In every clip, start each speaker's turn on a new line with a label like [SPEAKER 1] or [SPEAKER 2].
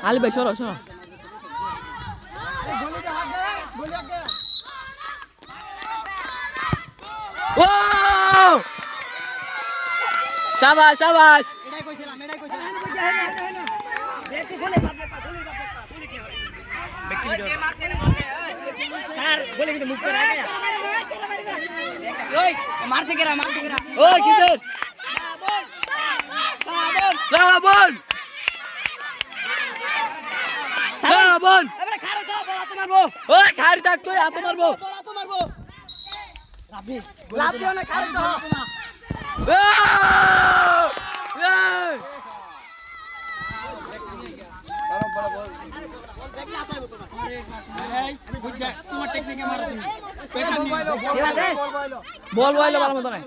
[SPEAKER 1] আলি ভাই সরো সরো ও শাবাশ শাবাশ
[SPEAKER 2] মারতে গেরা
[SPEAKER 1] ও কিসের শ্রাবণ শ্রাবণ ওই খাড়ি থাক তুই হাতে মারবো বল বইলো ভালো মতো নাই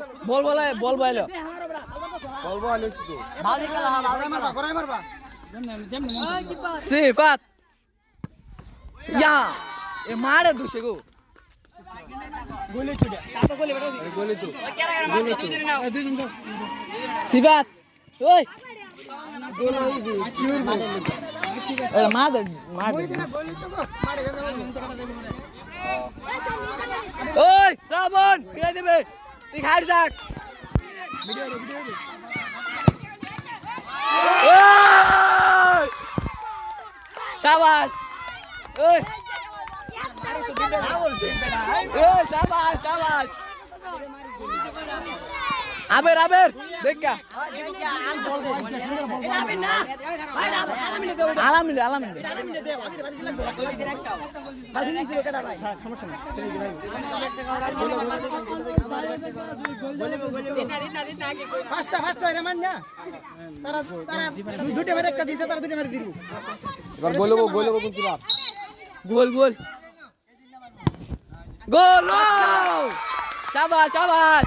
[SPEAKER 1] বল বইলো সিফাত ইয়া এ মারে দুশে গো সিফাত ওই মার ওই শ্রাবণ ফিরে দেবে তুই খাড়ি থাক শাবাশ ওই শাবাশ শাবাশ আবের দেখা গোল গোল শাবাশ শাবাশ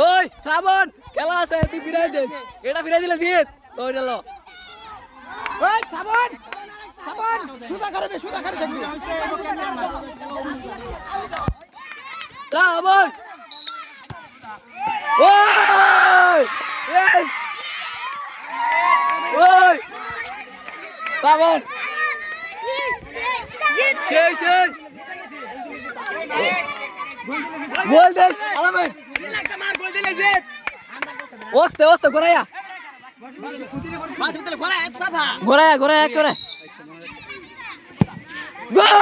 [SPEAKER 1] ওই শ্রাবণ খেলা আছে তুই ফিরাই দে এটা ফিরাই দিলে জিত ওই গেল
[SPEAKER 2] ওই শ্রাবণ সুদা করবে দেখবি
[SPEAKER 1] শ্রাবণ ওই এই ওই শ্রাবণ সেই গোল দে আলামিন ওস্তে ঘোরায়া করে গোল